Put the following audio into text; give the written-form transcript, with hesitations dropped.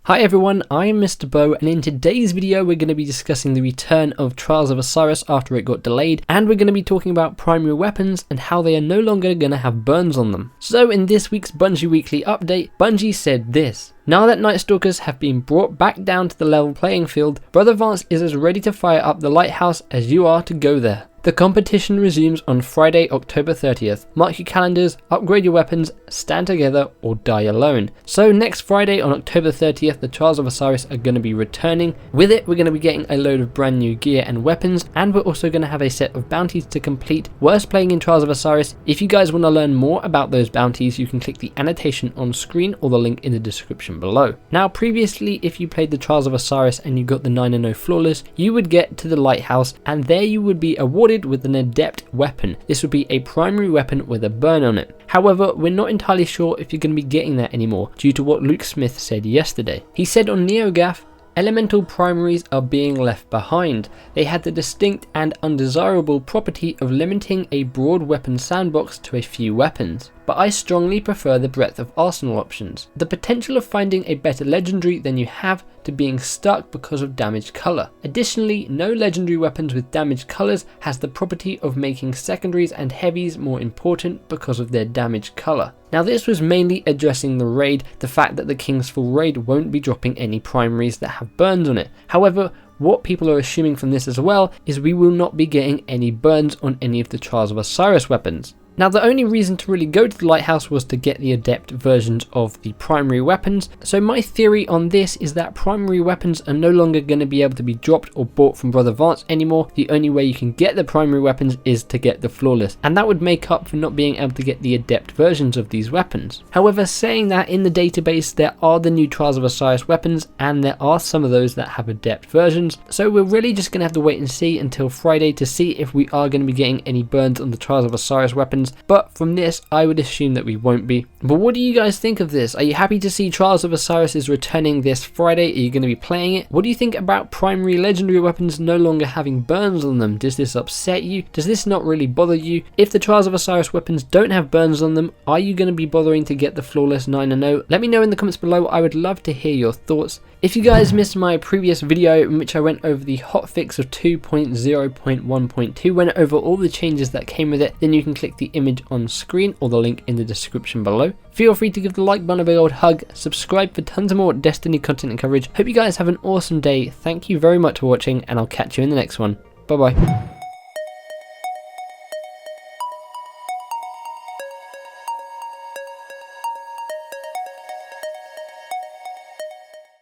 Hi everyone, I am Mr. Bo, and in today's video we're going to be discussing the return of Trials of Osiris after it got delayed, and we're going to be talking about primary weapons and how they are no longer going to have burns on them. So in this week's Bungie Weekly Update, Bungie said this: "Now that Night Stalkers have been brought back down to the level playing field, Brother Vance is as ready to fire up the lighthouse as you are to go there. The competition resumes on Friday, October 30th. Mark your calendars, upgrade your weapons, stand together or die alone." So next Friday on October 30th, the Trials of Osiris are going to be returning. With it, we're going to be getting a load of brand new gear and weapons, and we're also going to have a set of bounties to complete. Worth playing in Trials of Osiris. If you guys want to learn more about those bounties, you can click the annotation on screen or the link in the description below. Now previously, if you played the Trials of Osiris and you got the 9-0 flawless, you would get to the lighthouse and there you would be awarded with an adept weapon. This would be a primary weapon with a burn on it. However, we're not entirely sure if you're going to be getting that anymore due to what Luke Smith said yesterday. He said on NeoGAF, "Elemental primaries are being left behind. They had the distinct and undesirable property of limiting a broad weapon sandbox to a few weapons. But I strongly prefer the breadth of arsenal options. The potential of finding a better legendary than you have to being stuck because of damaged colour. Additionally, no legendary weapons with damaged colours has the property of making secondaries and heavies more important because of their damaged colour." Now this was mainly addressing the raid, the fact that the Kingsville Raid won't be dropping any primaries that have burns on it. However, what people are assuming from this as well is we will not be getting any burns on any of the Trials of Osiris weapons. Now the only reason to really go to the lighthouse was to get the adept versions of the primary weapons, so my theory on this is that primary weapons are no longer going to be able to be dropped or bought from Brother Vance anymore. The only way you can get the primary weapons is to get the flawless, and that would make up for not being able to get the adept versions of these weapons. However, saying that, in the database there are the new Trials of Osiris weapons, and there are some of those that have adept versions, so we're really just going to have to wait and see until Friday to see if we are going to be getting any burns on the Trials of Osiris weapons. But from this, I would assume that we won't be. But what do you guys think of this? Are you happy to see Trials of Osiris is returning this Friday? Are you going to be playing it? What do you think about primary legendary weapons no longer having burns on them? Does this upset you? Does this not really bother you? If the Trials of Osiris weapons don't have burns on them, are you going to be bothering to get the flawless 9-0? Let me know in the comments below. I would love to hear your thoughts. If you guys missed my previous video in which I went over the hotfix of 2.0.1.2, went over all the changes that came with it, then you can click the image on screen or the link in the description below. Feel free to give the like button a big old hug, subscribe for tons of more Destiny content and coverage. Hope you guys have an awesome day. Thank you very much for watching, and I'll catch you in the next one. Bye bye.